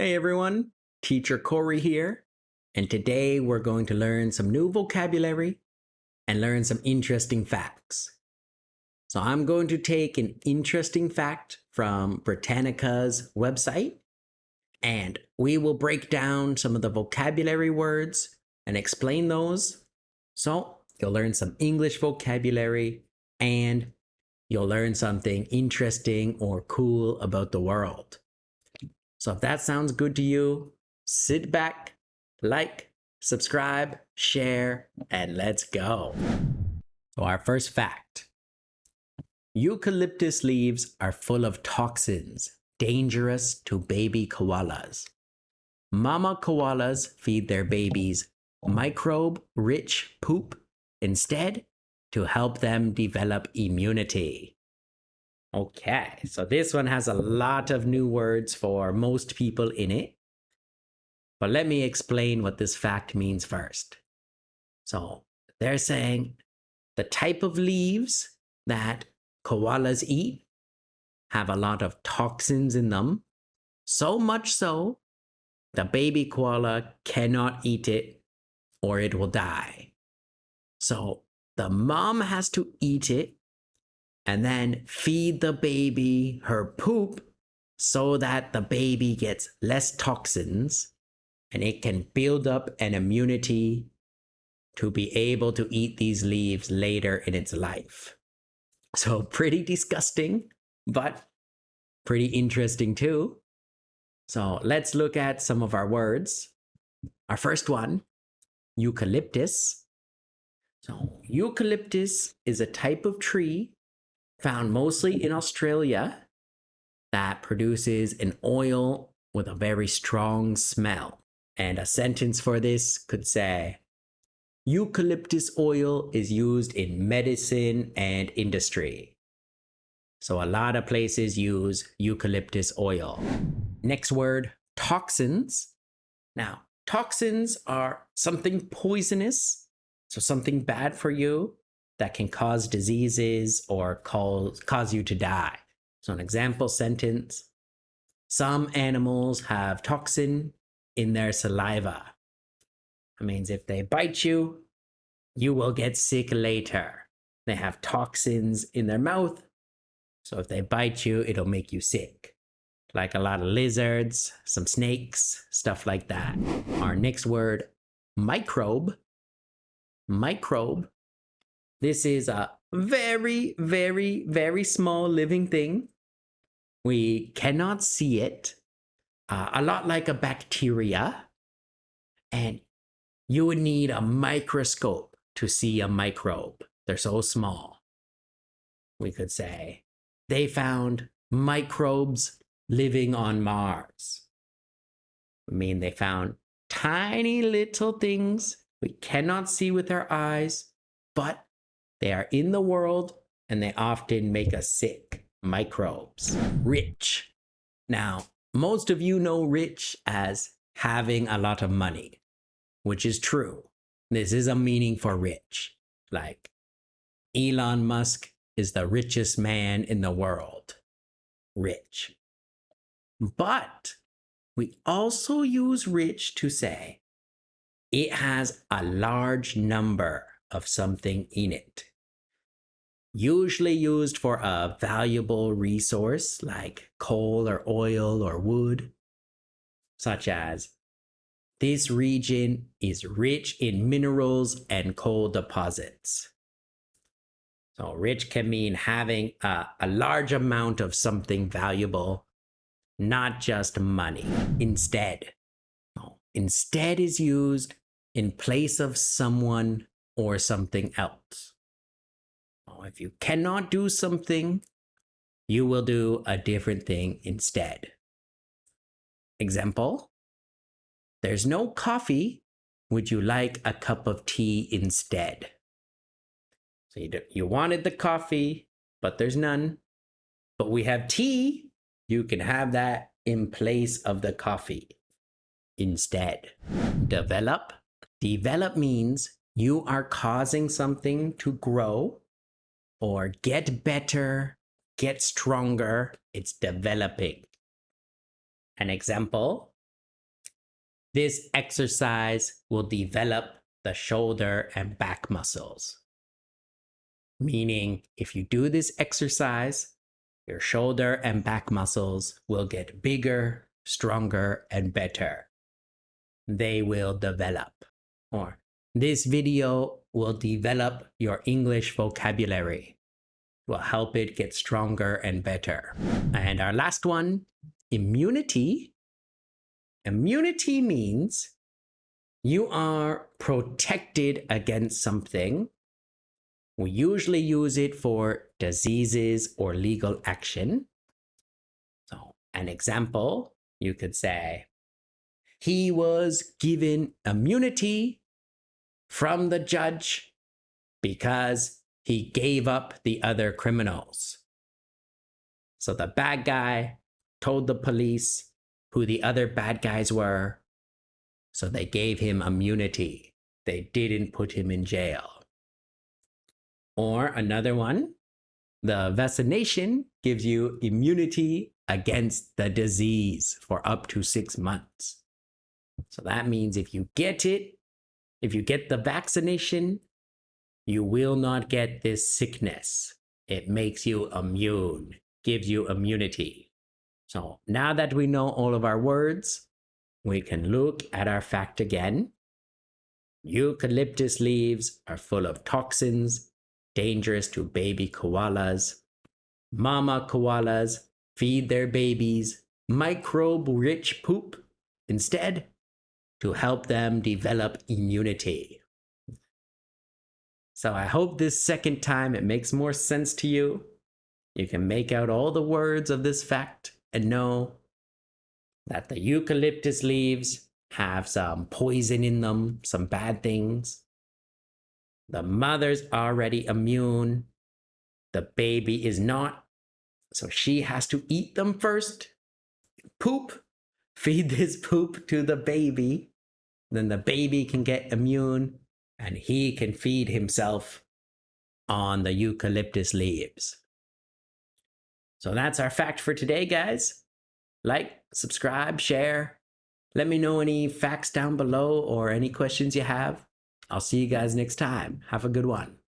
Hey everyone, Teacher Corey here, and today we're going to learn some new vocabulary and learn some interesting facts. So I'm going to take an interesting fact from Britannica's website, and we will break down some of the vocabulary words and explain those. So you'll learn some English vocabulary and you'll learn something interesting or cool about the world. So if that sounds good to you, sit back, like, subscribe, share, and let's go. So our first fact. Eucalyptus leaves are full of toxins, dangerous to baby koalas. Mama koalas feed their babies microbe-rich poop instead to help them develop immunity. Okay, so this one has a lot of new words for most people in it. But let me explain what this fact means first. So they're saying the type of leaves that koalas eat have a lot of toxins in them. So much so, the baby koala cannot eat it or it will die. So the mom has to eat it and then feed the baby her poop so that the baby gets less toxins and it can build up an immunity to be able to eat these leaves later in its life. So pretty disgusting, but pretty interesting too. So let's look at some of our words. Our first one, eucalyptus. So eucalyptus is a type of tree found mostly in Australia that produces an oil with a very strong smell. And a sentence for this could say, eucalyptus oil is used in medicine and industry. So a lot of places use eucalyptus oil. Next word, toxins. Now, toxins are something poisonous, so something bad for you that can cause diseases or cause you to die. So an example sentence, some animals have toxin in their saliva. That means if they bite you, you will get sick later. They have toxins in their mouth, so if they bite you, it'll make you sick. Like a lot of lizards, some snakes, stuff like that. Our next word, microbe. Microbe. This is a very, very, very small living thing. We cannot see it. A lot like a bacteria. And you would need a microscope to see a microbe. They're so small. We could say, they found microbes living on Mars. I mean, they found tiny little things we cannot see with our eyes, but they are in the world and they often make us sick. Microbes. Rich. Now, most of you know rich as having a lot of money, which is true. This is a meaning for rich. Like Elon Musk is the richest man in the world. Rich. But we also use rich to say it has a large number of something in it. Usually used for a valuable resource like coal or oil or wood, such as this region is rich in minerals and coal deposits. So rich can mean having a large amount of something valuable, not just money. Instead is used in place of someone or something else. If you cannot do something, you will do a different thing instead. Example, there's no coffee. Would you like a cup of tea instead? So you wanted the coffee, but there's none. But we have tea. You can have that in place of the coffee instead. Develop. Develop means you are causing something to grow or get better, get stronger. It's developing. An example, This exercise will develop the shoulder and back muscles. Meaning, if you do this exercise, your shoulder and back muscles will get bigger, stronger, and better. They will develop. Or this video will develop your English vocabulary. Will help it get stronger and better. And our last one, immunity. Immunity means you are protected against something. We usually use it for diseases or legal action. So, an example, you could say, he was given immunity from the judge because he gave up the other criminals. So the bad guy told the police who the other bad guys were, so they gave him immunity. They didn't put him in jail. Or another one, the vaccination gives you immunity against the disease for up to 6 months. So that means if you get it, if you get the vaccination, you will not get this sickness. It makes you immune, gives you immunity. So now that we know all of our words, we can look at our fact again. Eucalyptus leaves are full of toxins, dangerous to baby koalas. Mama koalas feed their babies microbe-rich poop instead to help them develop immunity. So I hope this second time it makes more sense to you. You can make out all the words of this fact and know that the eucalyptus leaves have some poison in them, some bad things. The mother's already immune. The baby is not. So she has to eat them first. Poop. Feed this poop to the baby. Then the baby can get immune and he can feed himself on the eucalyptus leaves. So that's our fact for today, guys. Like, subscribe, share. Let me know any facts down below or any questions you have. I'll see you guys next time. Have a good one.